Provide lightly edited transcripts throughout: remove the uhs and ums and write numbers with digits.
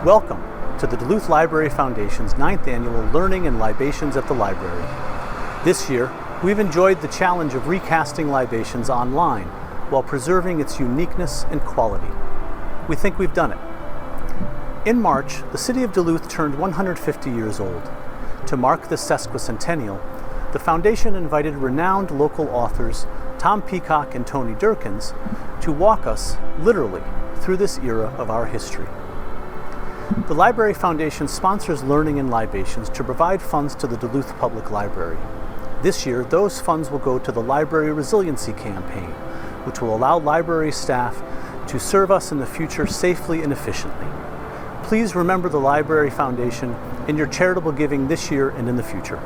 Welcome to the Duluth Library Foundation's 9th annual Learning and Libations at the Library. This year, we've enjoyed the challenge of recasting libations online while preserving its uniqueness and quality. We think we've done it. In March, the city of Duluth turned 150 years old. To mark this sesquicentennial, the Foundation invited renowned local authors Tom Peacock and Tony Durkins to walk us, literally, through this era of our history. The Library Foundation sponsors Learning and Libations to provide funds to the Duluth Public Library. This year, those funds will go to the Library Resiliency Campaign, which will allow library staff to serve us in the future safely and efficiently. Please remember the Library Foundation in your charitable giving this year and in the future.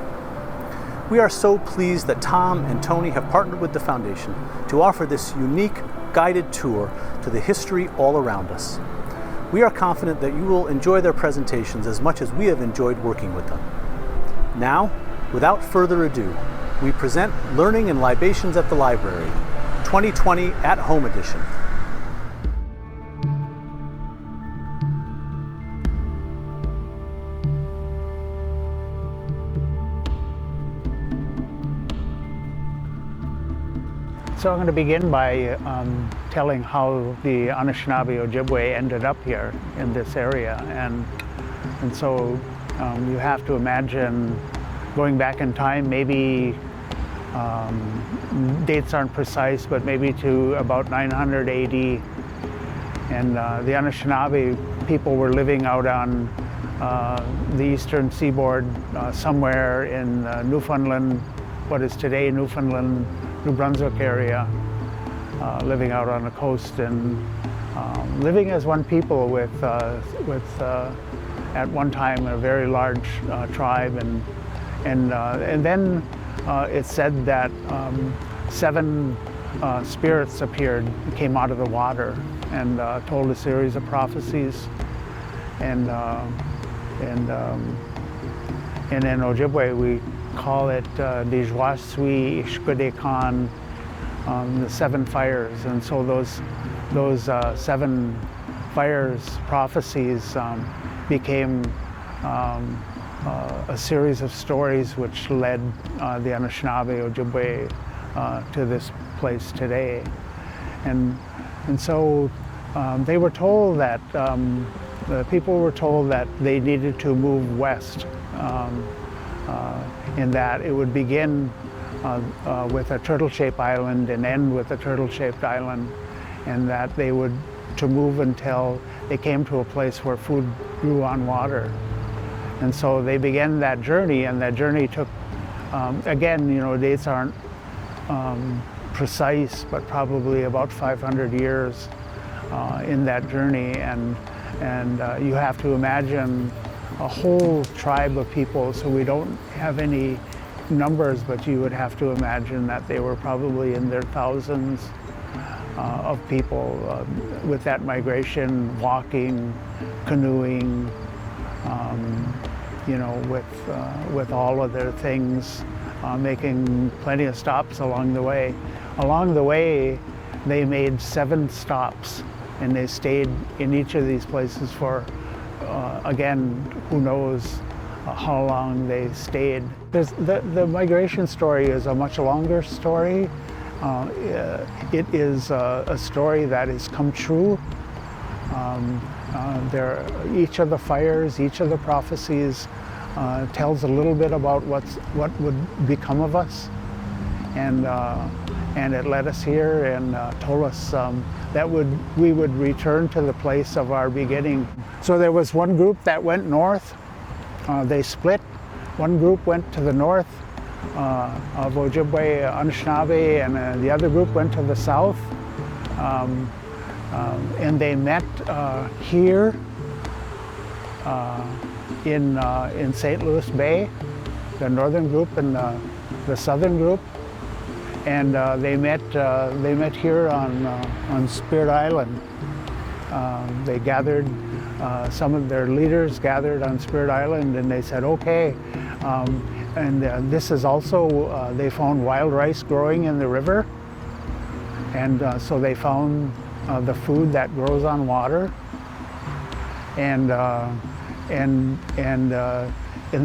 We are so pleased that Tom and Tony have partnered with the Foundation to offer this unique guided tour to the history all around us. We are confident that you will enjoy their presentations as much as we have enjoyed working with them. Now, without further ado, we present Learning and Libations at the Library, 2020 At Home Edition. So I'm going to begin by telling how the Anishinaabe Ojibwe ended up here in this area. And so you have to imagine going back in time, maybe dates aren't precise, but maybe to about 900 AD. And the Anishinaabe people were living out on the eastern seaboard, somewhere in Newfoundland, what is today Newfoundland, New Brunswick area, living out on the coast and living as one people with at one time a very large tribe, and then it's said that 7 spirits appeared, came out of the water, and told a series of prophecies, and in Ojibwe we call it Dijwasui Ishkudekan, the 7 fires. And so those 7 fires prophecies became a series of stories which led the Anishinaabe Ojibwe to this place today. And so they were told that the people were told that they needed to move west, in that it would begin with a turtle-shaped island and end with a turtle-shaped island, and that they would to move until they came to a place where food grew on water. And so they began that journey, and that journey took, again, dates aren't precise, but probably about 500 years in that journey, and you have to imagine a whole tribe of people, so we don't have any numbers, but you would have to imagine that they were probably in their thousands of people with that migration, walking, canoeing, with all of their things, making plenty of stops along the way. Along the way, they made 7 stops, and they stayed in each of these places for again, who knows how long they stayed. The migration story is a much longer story. It is a story that has come true. Each of the fires, each of the prophecies tells a little bit about what would become of us, and it led us here and told us that we would return to the place of our beginning. So there was one group that went north. They split. One group went to the north of Ojibwe, Anishinaabe, and the other group went to the south. And they met here in St. Louis Bay, the northern group and the southern group. And they met here on Spirit Island. They gathered, some of their leaders gathered on Spirit Island, and they said, okay. And this is also, they found wild rice growing in the river. And so they found the food that grows on water. and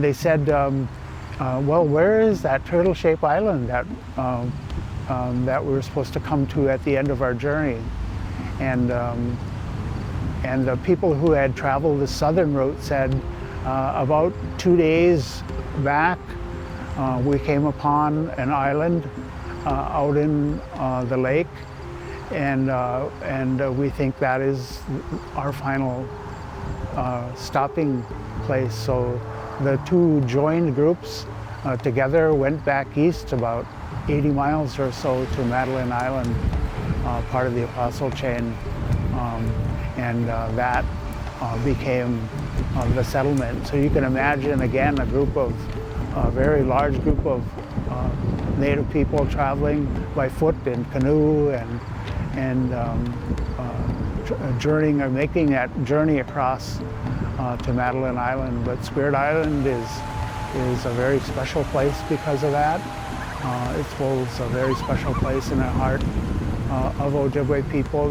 they said, well, where is that turtle-shaped island that that we were supposed to come to at the end of our journey? And the people who had traveled the southern route said, about 2 days back, we came upon an island out in the lake, and we think that is our final stopping place. So the two joined groups together went back east about 80 miles or so to Madeline Island, part of the Apostle Chain, and that became the settlement. So you can imagine, again, a very large group of Native people traveling by foot in canoe and journeying or making that journey across to Madeline Island. But Spirit Island is a very special place because of that. It holds a very special place in the heart of Ojibwe people.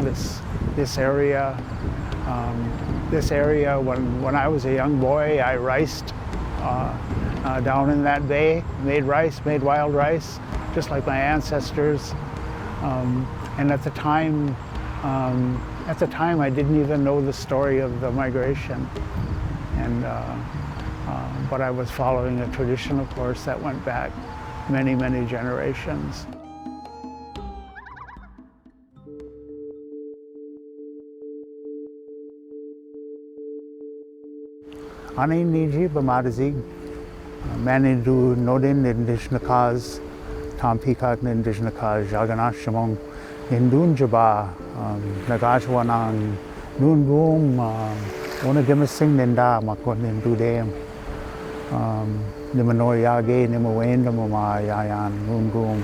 This area, when I was a young boy, I riced down in that bay, made wild rice, just like my ancestors. And at the time, I didn't even know the story of the migration. But I was following a tradition, of course, that went back many, many generations. Ani niji b'madazig, mani du nodin indigenous cause, Tom Peacock indigenous cause, Jaganash Shamong, Indun Jaba, Nagashwanang, Nun Boom, Onagimasing Ninda, Makon Indudem, Nimanoyage, Nimawain, Nimamayayan, Nun Boom.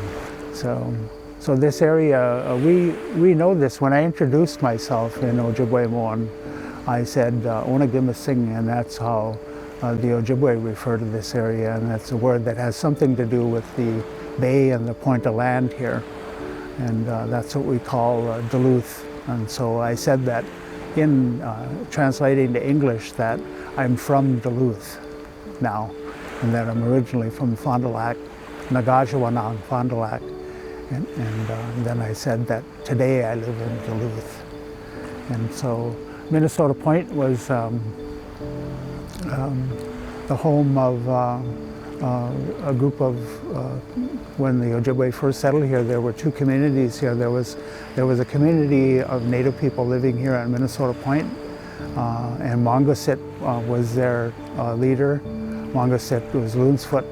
So this area, we know this. When I introduced myself in Ojibwe Mon, I said Onagimasing, and that's how the Ojibwe refer to this area, and that's a word that has something to do with the bay and the point of land here. And that's what we call Duluth. And so I said that in translating to English that I'm from Duluth now, and that I'm originally from Fond du Lac, Nagajawanang, Fond du Lac. And then I said that today I live in Duluth. And so Minnesota Point was the home of a group of, when the Ojibwe first settled here, there were two communities here. There was a community of Native people living here on Minnesota Point, and Mongasit was their leader. Mongasit was Loonsfoot,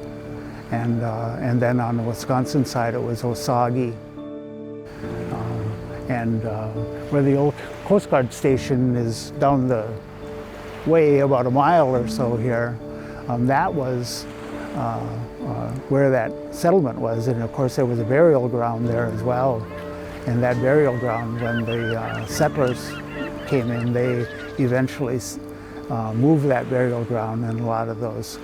and then on the Wisconsin side it was Osage. And where the old Coast Guard station is down the way about a mile or so here, that was where that settlement was, and of course there was a burial ground there as well. And that burial ground, when the settlers came in, they eventually moved that burial ground, and a lot of those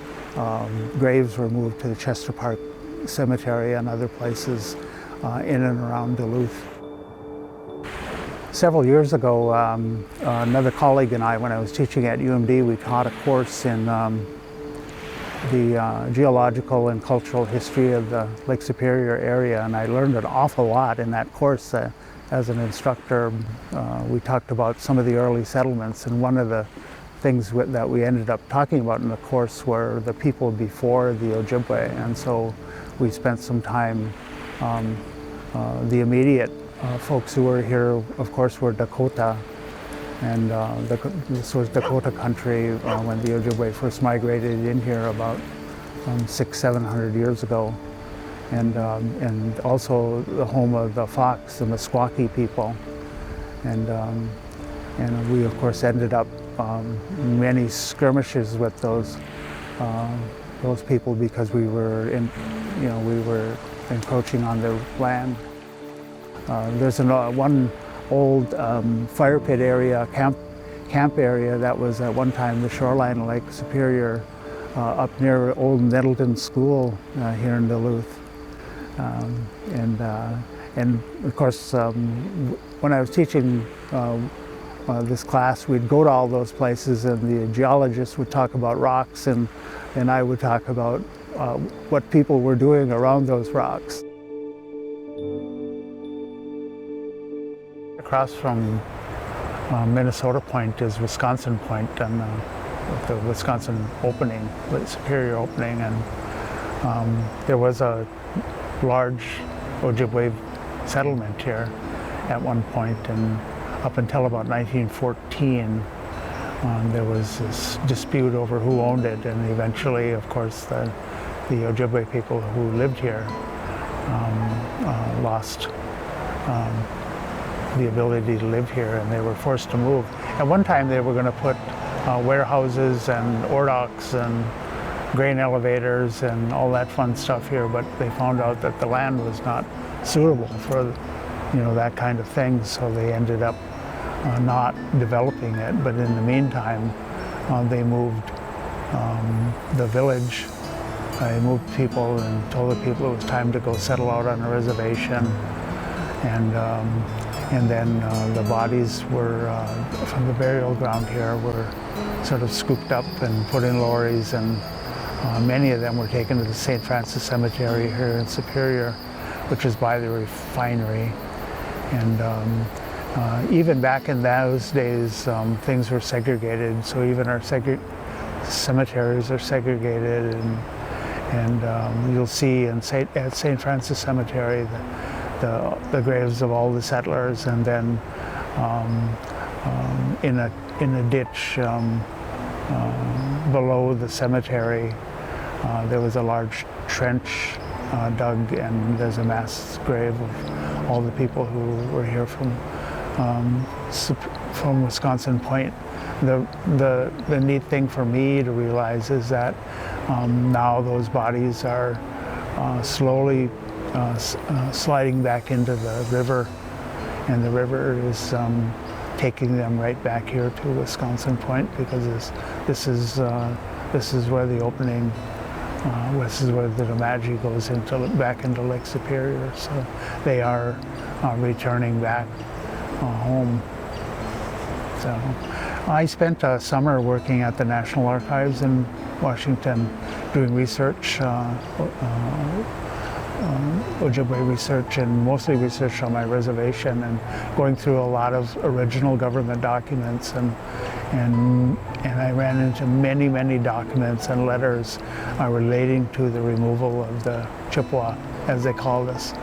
graves were moved to the Chester Park Cemetery and other places in and around Duluth. Several years ago, another colleague and I, when I was teaching at UMD, we taught a course in the geological and cultural history of the Lake Superior area, and I learned an awful lot in that course. As an instructor, we talked about some of the early settlements, and one of the things that we ended up talking about in the course were the people before the Ojibwe, and so we spent some time, the immediate folks who were here, of course, were Dakota, and this was Dakota country when the Ojibwe first migrated in here about 600-700 years ago, and also the home of the Fox, the Meskwaki people, and we of course ended up many skirmishes with those people because we were encroaching on their land. There's one old fire pit area, camp area that was at one time the shoreline of Lake Superior, up near old Nettleton School here in Duluth. And of course, when I was teaching this class, we'd go to all those places, and the geologist would talk about rocks, and I would talk about what people were doing around those rocks. Across from Minnesota Point is Wisconsin Point, and the Wisconsin opening, the Superior opening, and there was a large Ojibwe settlement here at one point, and up until about 1914 there was this dispute over who owned it, and eventually, of course, the Ojibwe people who lived here lost the ability to live here, and they were forced to move. At one time they were going to put warehouses and ore docks and grain elevators and all that fun stuff here, but they found out that the land was not suitable for that kind of thing, so they ended up not developing it. But in the meantime, they moved the village. They moved people and told the people it was time to go settle out on a reservation, and then the bodies were from the burial ground here were sort of scooped up and put in lorries, and many of them were taken to the St. Francis Cemetery here in Superior, which is by the refinery. And even back in those days, things were segregated, so even our cemeteries are segregated, and you'll see at St. Francis Cemetery the graves of all the settlers, and then in a ditch below the cemetery there was a large trench dug, and there's a mass grave of all the people who were here from Wisconsin Point. The neat thing for me to realize is that now those bodies are slowly sliding back into the river, and the river is taking them right back here to Wisconsin Point, because this is where the opening, this is where the Domagi goes back into Lake Superior. So they are returning back home. So I spent a summer working at the National Archives in Washington doing research, Ojibwe research, and mostly research on my reservation, and going through a lot of original government documents, and I ran into many documents and letters relating to the removal of the Chippewa, as they called us,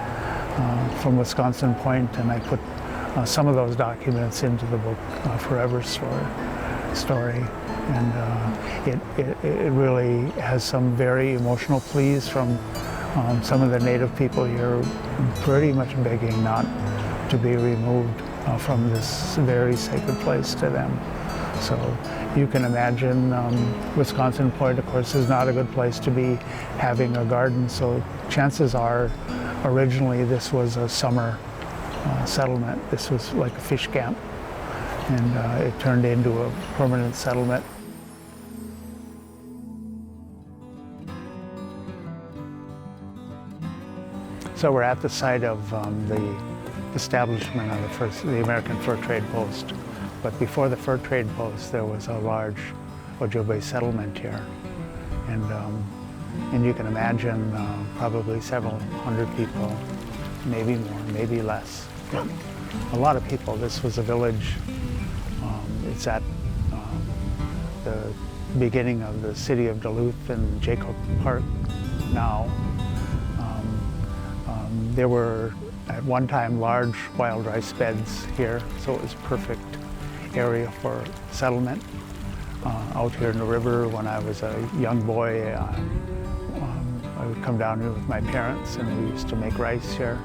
from Wisconsin Point, and I put some of those documents into the book Forever Story, and it really has some very emotional pleas from some of the native people here, pretty much begging not to be removed from this very sacred place to them. So you can imagine Wisconsin Point, of course, is not a good place to be having a garden, so chances are originally this was a summer settlement. This was like a fish camp, and it turned into a permanent settlement. So we're at the site of the establishment of the American Fur Trade Post. But before the Fur Trade Post, there was a large Ojibwe settlement here. And you can imagine probably several hundred people, maybe more, maybe less. But a lot of people. This was a village. It's at the beginning of the city of Duluth and Jacob Park now. There were at one time large wild rice beds here, so it was perfect area for settlement. Out here in the river, when I was a young boy, I would come down here with my parents, and we used to make rice here.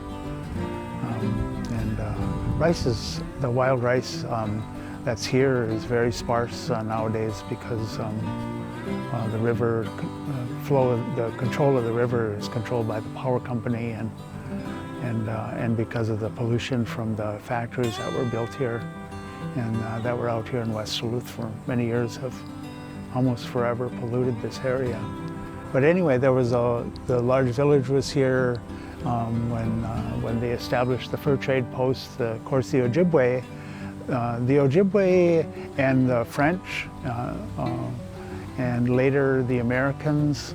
The wild rice that's here is very sparse nowadays, because the river the control of the river is controlled by the power company, and because of the pollution from the factories that were built here and that were out here in West Duluth for many years, have almost forever polluted this area. But anyway, there was the large village was here when they established the Fur Trade Post. Of course, the Ojibwe The Ojibwe and the French, and later the Americans.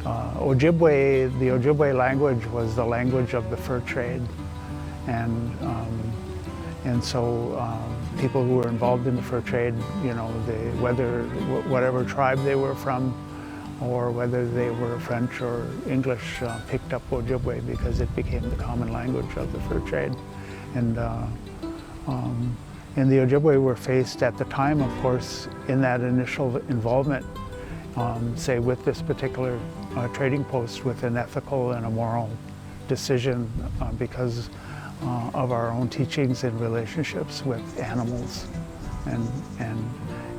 The Ojibwe language was the language of the fur trade, and so people who were involved in the fur trade, you know, whatever tribe they were from, or whether they were French or English, picked up Ojibwe because it became the common language of the fur trade. And the Ojibwe were faced at the time, of course, in that initial involvement, say with this particular trading post, with an ethical and a moral decision because of our own teachings and relationships with animals, and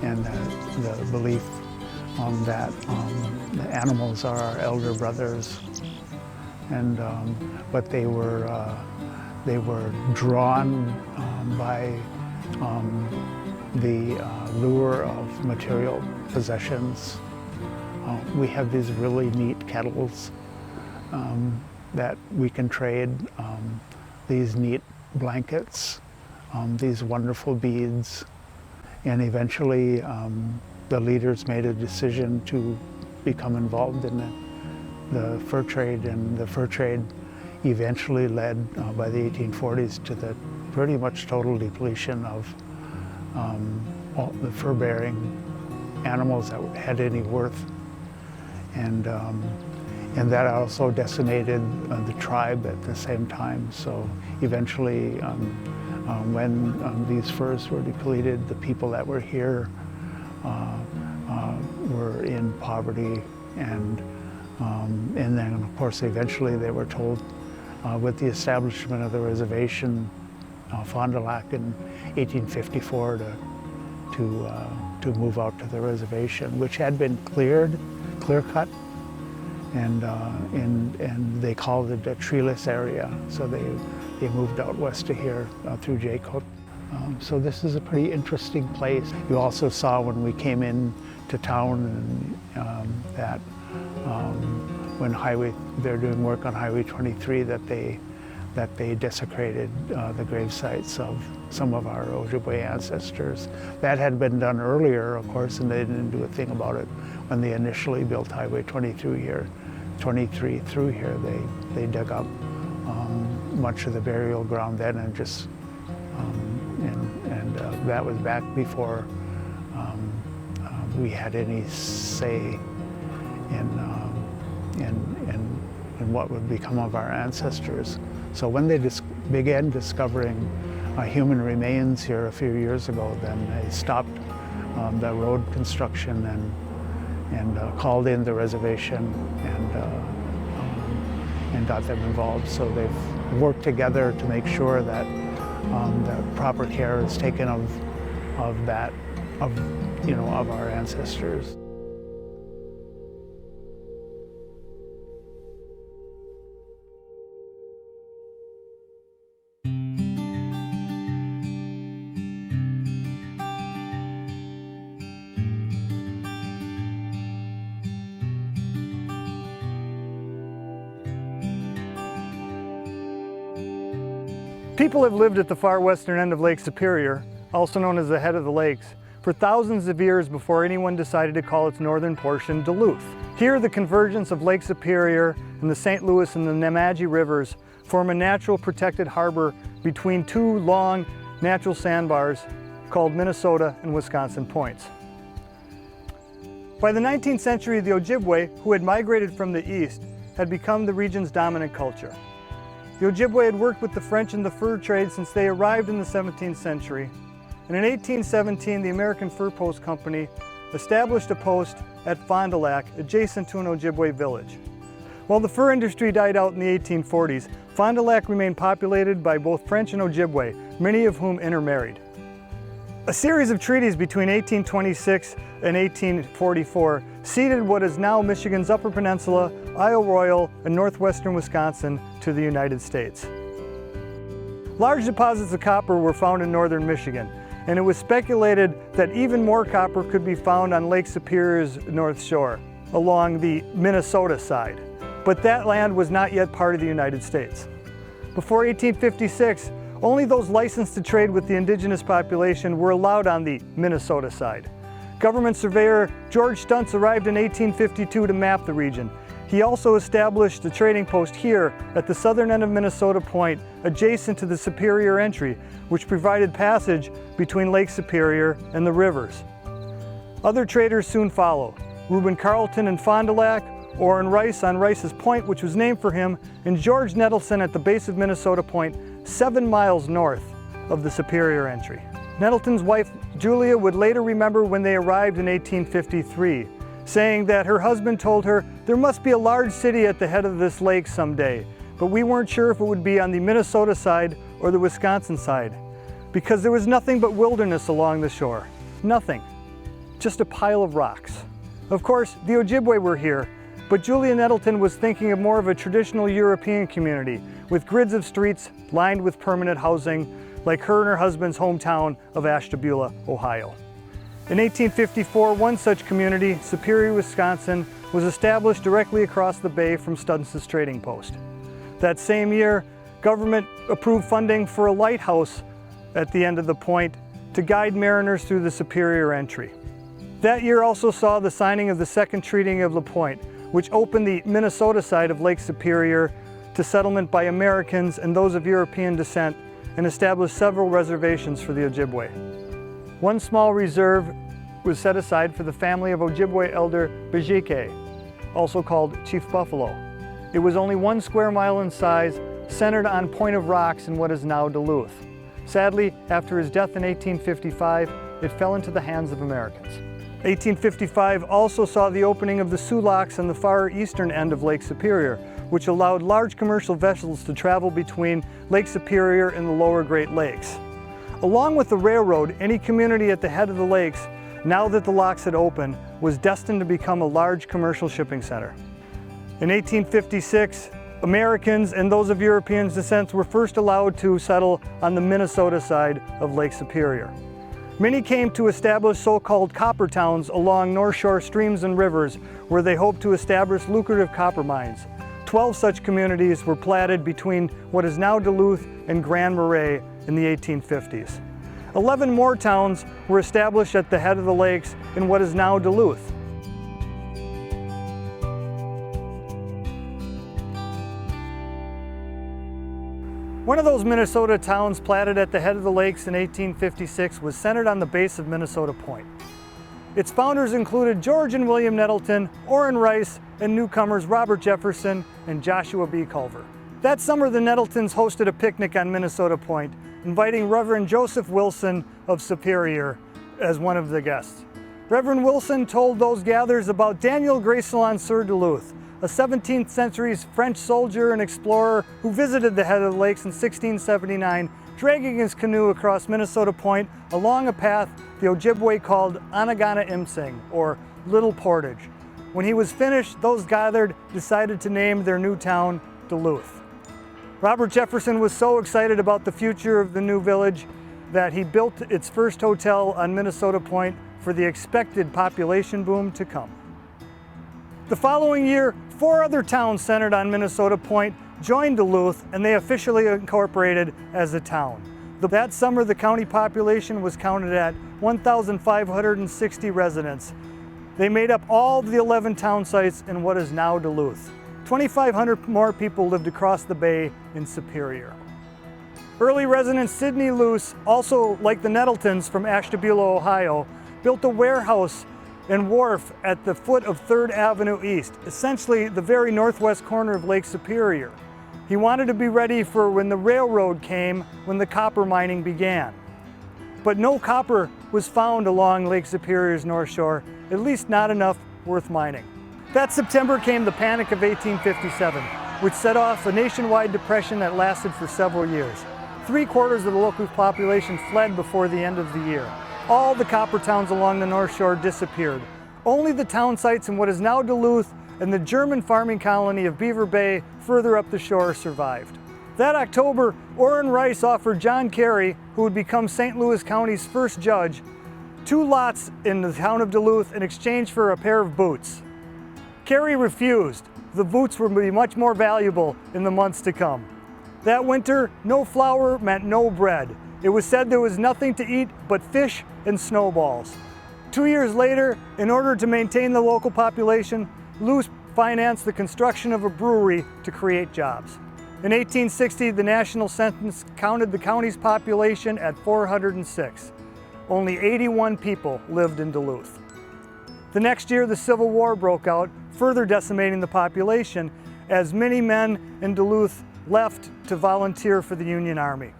the belief that the animals are our elder brothers, and but they were drawn by the lure of material possessions. We have these really neat kettles that we can trade, these neat blankets, these wonderful beads, and eventually the leaders made a decision to become involved in the fur trade, and the fur trade eventually led by the 1840s to the pretty much total depletion of all the fur-bearing animals that had any worth, and that also decimated the tribe at the same time. So eventually, when these furs were depleted, the people that were here were in poverty, and then of course eventually they were told, with the establishment of the reservation, Fond du Lac in 1854, to move out to the reservation, which had been clear cut, and they called it a treeless area. So they moved out west to here through Jaycook. So this is a pretty interesting place. You also saw when we came in to town that when they're doing work on Highway 23, that they desecrated the grave sites of some of our Ojibwe ancestors. That had been done earlier, of course, and they didn't do a thing about it when they initially built Highway 23 through here. They dug up much of the burial ground then, and just that was back before we had any say in what would become of our ancestors. So when they began discovering human remains here a few years ago, then they stopped the road construction and called in the reservation and got them involved. So they've worked together to make sure that the proper care is taken of our ancestors. People have lived at the far western end of Lake Superior, also known as the head of the lakes, for thousands of years before anyone decided to call its northern portion Duluth. Here, the convergence of Lake Superior and the St. Louis and the Nemadji rivers form a natural protected harbor between two long natural sandbars called Minnesota and Wisconsin points. By the 19th century, the Ojibwe, who had migrated from the east, had become the region's dominant culture. The Ojibwe had worked with the French in the fur trade since they arrived in the 17th century, and in 1817 the American Fur Post Company established a post at Fond du Lac adjacent to an Ojibwe village. While the fur industry died out in the 1840s, Fond du Lac remained populated by both French and Ojibwe, many of whom intermarried. A series of treaties between 1826 and 1844 ceded what is now Michigan's Upper Peninsula, Isle Royale, and northwestern Wisconsin to the United States. Large deposits of copper were found in northern Michigan, and it was speculated that even more copper could be found on Lake Superior's north shore, along the Minnesota side. But that land was not yet part of the United States. Before 1856, Only those licensed to trade with the indigenous population were allowed on the Minnesota side. Government surveyor George Stuntz arrived in 1852 to map the region. He also established a trading post here at the southern end of Minnesota Point, adjacent to the Superior Entry, which provided passage between Lake Superior and the rivers. Other traders soon follow. Reuben Carleton in Fond du Lac, Orrin Rice on Rice's Point, which was named for him, and George Nettleton at the base of Minnesota Point, 7 miles north of the Superior Entry. Nettleton's wife Julia would later remember when they arrived in 1853, saying that her husband told her there must be a large city at the head of this lake someday, but we weren't sure if it would be on the Minnesota side or the Wisconsin side, because there was nothing but wilderness along the shore. Nothing. Just a pile of rocks. Of course, the Ojibwe were here, but Julia Nettleton was thinking of more of a traditional European community with grids of streets lined with permanent housing, like her and her husband's hometown of Ashtabula, Ohio. In 1854, one such community, Superior, Wisconsin, was established directly across the bay from Stuntz's trading post. That same year, government approved funding for a lighthouse at the end of the point to guide mariners through the Superior Entry. That year also saw the signing of the Second Treaty of La Pointe, which opened the Minnesota side of Lake Superior to settlement by Americans and those of European descent, and established several reservations for the Ojibwe. One small reserve was set aside for the family of Ojibwe elder Bejike, also called Chief Buffalo. It was only 1 square mile in size, centered on Point of Rocks in what is now Duluth. Sadly, after his death in 1855, it fell into the hands of Americans. 1855 also saw the opening of the Sioux Locks on the far eastern end of Lake Superior, which allowed large commercial vessels to travel between Lake Superior and the lower Great Lakes. Along with the railroad, any community at the head of the lakes, now that the locks had opened, was destined to become a large commercial shipping center. In 1856, Americans and those of European descent were first allowed to settle on the Minnesota side of Lake Superior. Many came to establish so-called copper towns along North Shore streams and rivers, where they hoped to establish lucrative copper mines. 12 such communities were platted between what is now Duluth and Grand Marais in the 1850s. 11 more towns were established at the head of the lakes in what is now Duluth. One of those Minnesota towns platted at the head of the lakes in 1856 was centered on the base of Minnesota Point. Its founders included George and William Nettleton, Orrin Rice, and newcomers Robert Jefferson and Joshua B. Culver. That summer, the Nettletons hosted a picnic on Minnesota Point, inviting Reverend Joseph Wilson of Superior as one of the guests. Reverend Wilson told those gatherers about Daniel Greysolon Sur Duluth, a 17th century French soldier and explorer who visited the head of the lakes in 1679, dragging his canoe across Minnesota Point along a path the Ojibwe called Anagana Imsing, or Little Portage. When he was finished, those gathered decided to name their new town Duluth. Robert Jefferson was so excited about the future of the new village that he built its first hotel on Minnesota Point for the expected population boom to come. The following year, 4 other towns centered on Minnesota Point joined Duluth, and they officially incorporated as a town. That summer, the county population was counted at 1,560 residents. They made up all the 11 town sites in what is now Duluth. 2,500 more people lived across the bay in Superior. Early resident Sidney Luce, also like the Nettletons from Ashtabula, Ohio, built a warehouse and wharf at the foot of 3rd Avenue East, essentially the very northwest corner of Lake Superior. He wanted to be ready for when the railroad came, when the copper mining began. But no copper was found along Lake Superior's North Shore, at least not enough worth mining. That September came the Panic of 1857, which set off a nationwide depression that lasted for several years. 3/4 of the local population fled before the end of the year. All the copper towns along the North Shore disappeared. Only the town sites in what is now Duluth and the German farming colony of Beaver Bay further up the shore survived. That October, Orrin Rice offered John Carey, who would become St. Louis County's first judge, 2 lots in the town of Duluth in exchange for a pair of boots. Carey refused. The boots would be much more valuable in the months to come. That winter, no flour meant no bread. It was said there was nothing to eat but fish and snowballs. 2 years later, in order to maintain the local population, Duluth financed the construction of a brewery to create jobs. In 1860, the national census counted the county's population at 406. Only 81 people lived in Duluth. The next year, the Civil War broke out, further decimating the population as many men in Duluth left to volunteer for the Union Army.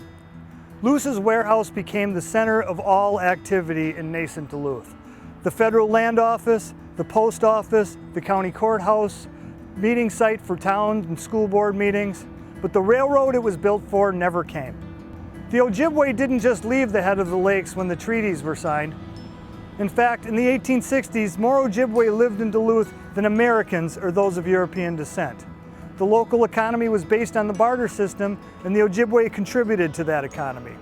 Luce's warehouse became the center of all activity in nascent Duluth. The federal land office, the post office, the county courthouse, meeting site for town and school board meetings, but the railroad it was built for never came. The Ojibwe didn't just leave the head of the lakes when the treaties were signed. In fact, in the 1860s, more Ojibwe lived in Duluth than Americans or those of European descent. The local economy was based on the barter system, and the Ojibwe contributed to that economy.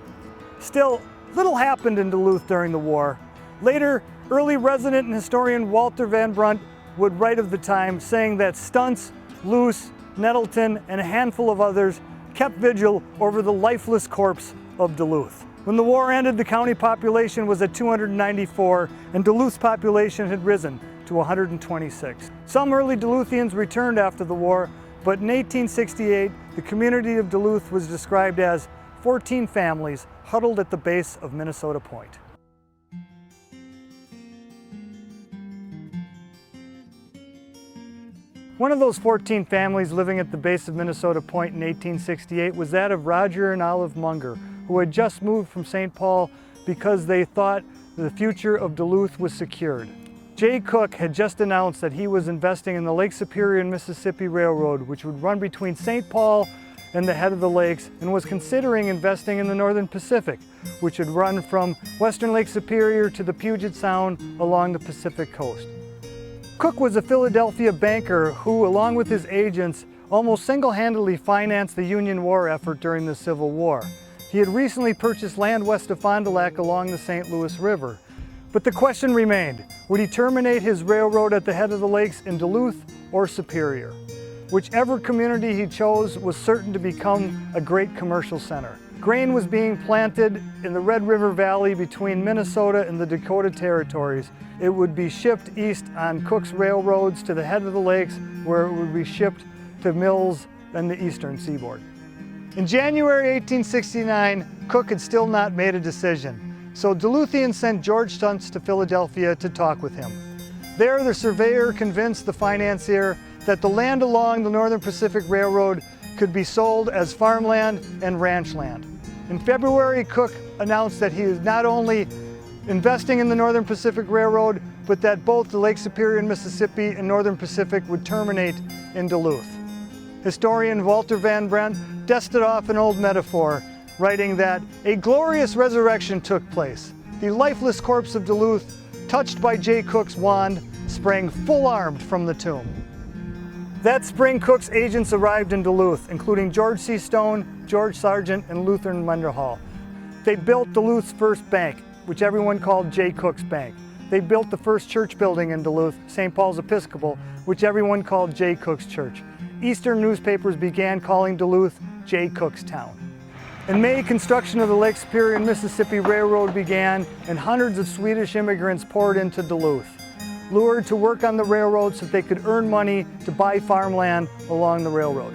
Still, little happened in Duluth during the war. Later, early resident and historian Walter Van Brunt would write of the time, saying that Stunts, Luce, Nettleton, and a handful of others kept vigil over the lifeless corpse of Duluth. When the war ended, the county population was at 294, and Duluth's population had risen to 126. Some early Duluthians returned after the war, but in 1868, the community of Duluth was described as 14 families huddled at the base of Minnesota Point. One of those 14 families living at the base of Minnesota Point in 1868 was that of Roger and Olive Munger, who had just moved from St. Paul because they thought the future of Duluth was secured. Jay Cook had just announced that he was investing in the Lake Superior and Mississippi Railroad, which would run between St. Paul and the head of the lakes, and was considering investing in the Northern Pacific, which would run from western Lake Superior to the Puget Sound along the Pacific coast. Cook was a Philadelphia banker who, along with his agents, almost single-handedly financed the Union War effort during the Civil War. He had recently purchased land west of Fond du Lac along the St. Louis River. But the question remained, would he terminate his railroad at the head of the lakes in Duluth or Superior? Whichever community he chose was certain to become a great commercial center. Grain was being planted in the Red River Valley between Minnesota and the Dakota Territories. It would be shipped east on Cook's railroads to the head of the lakes, where it would be shipped to mills on the eastern seaboard. In January 1869, Cook had still not made a decision, so Duluthians sent George Stunts to Philadelphia to talk with him. There, the surveyor convinced the financier that the land along the Northern Pacific Railroad could be sold as farmland and ranch land. In February, Cook announced that he was not only investing in the Northern Pacific Railroad, but that both the Lake Superior and Mississippi and Northern Pacific would terminate in Duluth. Historian Walter Van Brunt dusted off an old metaphor, writing that a glorious resurrection took place. The lifeless corpse of Duluth, touched by Jay Cook's wand, sprang full-armed from the tomb. That spring, Cook's agents arrived in Duluth, including George C. Stone, George Sargent, and Luther Menderhall. They built Duluth's first bank, which everyone called Jay Cook's Bank. They built the first church building in Duluth, St. Paul's Episcopal, which everyone called Jay Cook's Church. Eastern newspapers began calling Duluth Jay Cook's Town. In May, construction of the Lake Superior and Mississippi Railroad began, and hundreds of Swedish immigrants poured into Duluth, lured to work on the railroad so that they could earn money to buy farmland along the railroad.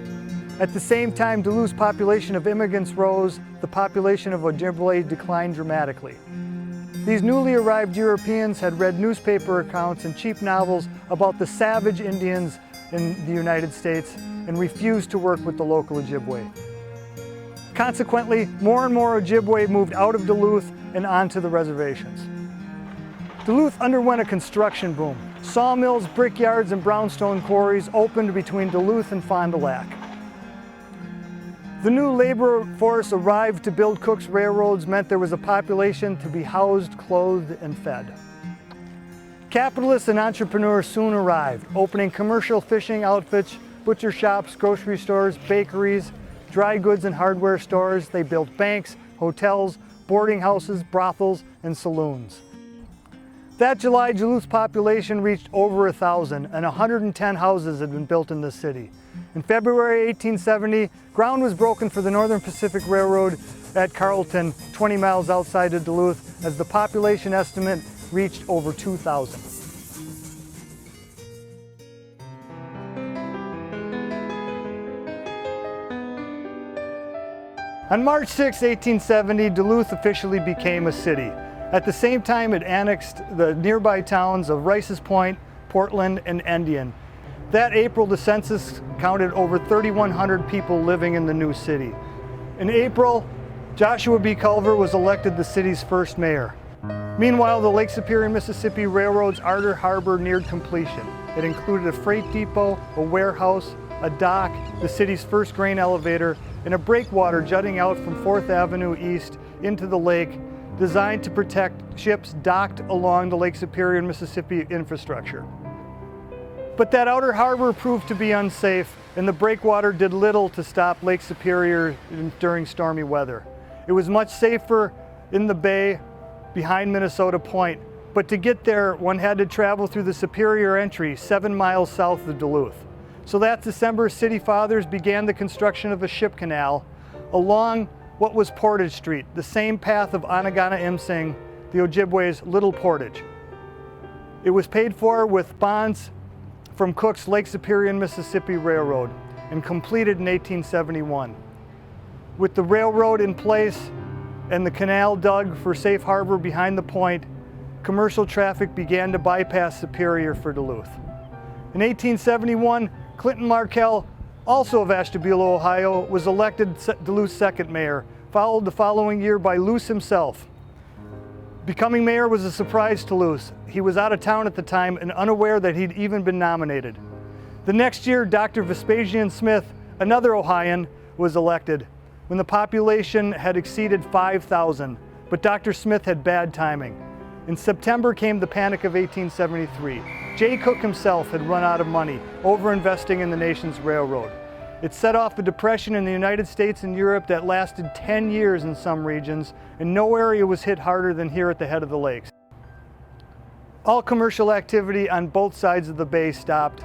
At the same time, Duluth's population of immigrants rose, the population of Ojibwe declined dramatically. These newly arrived Europeans had read newspaper accounts and cheap novels about the savage Indians in the United States and refused to work with the local Ojibwe. Consequently, more and more Ojibwe moved out of Duluth and onto the reservations. Duluth underwent a construction boom. Sawmills, brickyards, and brownstone quarries opened between Duluth and Fond du Lac. The new labor force arrived to build Cook's railroads meant there was a population to be housed, clothed, and fed. Capitalists and entrepreneurs soon arrived, opening commercial fishing outfits, butcher shops, grocery stores, bakeries, dry goods and hardware stores. They built banks, hotels, boarding houses, brothels, and saloons. That July, Duluth's population reached over 1,000 and 110 houses had been built in the city. In February 1870, ground was broken for the Northern Pacific Railroad at Carleton, 20 miles outside of Duluth, as the population estimate reached over 2,000. On March 6, 1870, Duluth officially became a city. At the same time, it annexed the nearby towns of Rice's Point, Portland, and Endian. That April, the census counted over 3,100 people living in the new city. In April, Joshua B. Culver was elected the city's first mayor. Meanwhile, the Lake Superior, Mississippi Railroad's Outer Harbor neared completion. It included a freight depot, a warehouse, a dock, the city's first grain elevator, and a breakwater jutting out from 4th Avenue East into the lake, designed to protect ships docked along the Lake Superior and Mississippi infrastructure. But that outer harbor proved to be unsafe, and the breakwater did little to stop Lake Superior during stormy weather. It was much safer in the bay behind Minnesota Point, but to get there, one had to travel through the Superior Entry 7 miles south of Duluth. So that December, City Fathers began the construction of a ship canal along what was Portage Street, the same path of Anagana-Imsing, the Ojibwe's Little Portage. It was paid for with bonds from Cook's Lake Superior and Mississippi Railroad and completed in 1871. With the railroad in place and the canal dug for safe harbor behind the point, commercial traffic began to bypass Superior for Duluth. In 1871, Clinton Markell, also of Ashtabula, Ohio, was elected Duluth's second mayor, followed the following year by Luce himself. Becoming mayor was a surprise to Luce. He was out of town at the time and unaware that he'd even been nominated. The next year, Dr. Vespasian Smith, another Ohioan, was elected when the population had exceeded 5,000, but Dr. Smith had bad timing. In September came the Panic of 1873. Jay Cooke himself had run out of money, over-investing in the nation's railroad. It set off a depression in the United States and Europe that lasted 10 years in some regions, and no area was hit harder than here at the head of the lakes. All commercial activity on both sides of the bay stopped.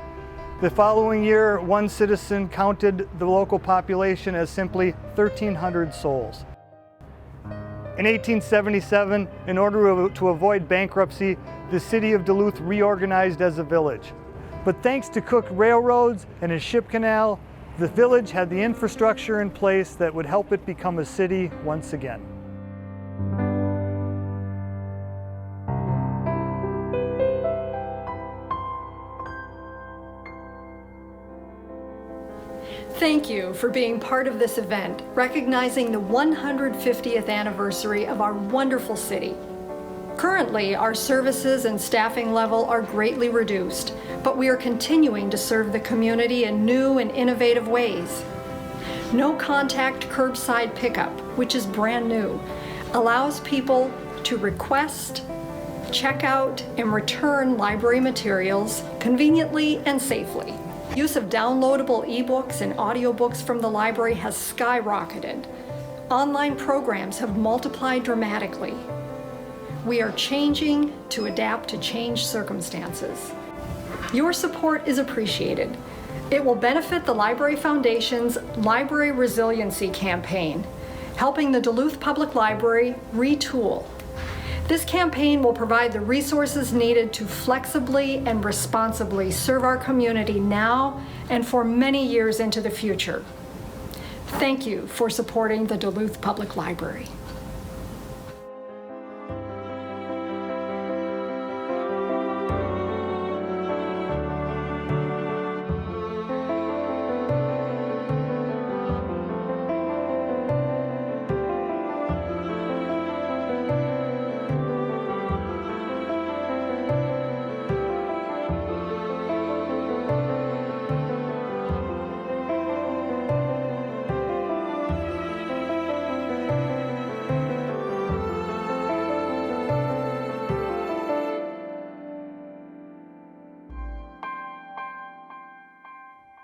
The following year, one citizen counted the local population as simply 1,300 souls. In 1877, in order to avoid bankruptcy, the city of Duluth reorganized as a village. But thanks to Cook railroads and his ship canal, the village had the infrastructure in place that would help it become a city once again. Thank you for being part of this event, recognizing the 150th anniversary of our wonderful city. Currently, our services and staffing level are greatly reduced, but we are continuing to serve the community in new and innovative ways. No contact curbside pickup, which is brand new, allows people to request, check out, and return library materials conveniently and safely. Use of downloadable ebooks and audiobooks from the library has skyrocketed. Online programs have multiplied dramatically. We are changing to adapt to changed circumstances. Your support is appreciated. It will benefit the Library Foundation's Library Resiliency Campaign, helping the Duluth Public Library retool. This campaign will provide the resources needed to flexibly and responsibly serve our community now and for many years into the future. Thank you for supporting the Duluth Public Library.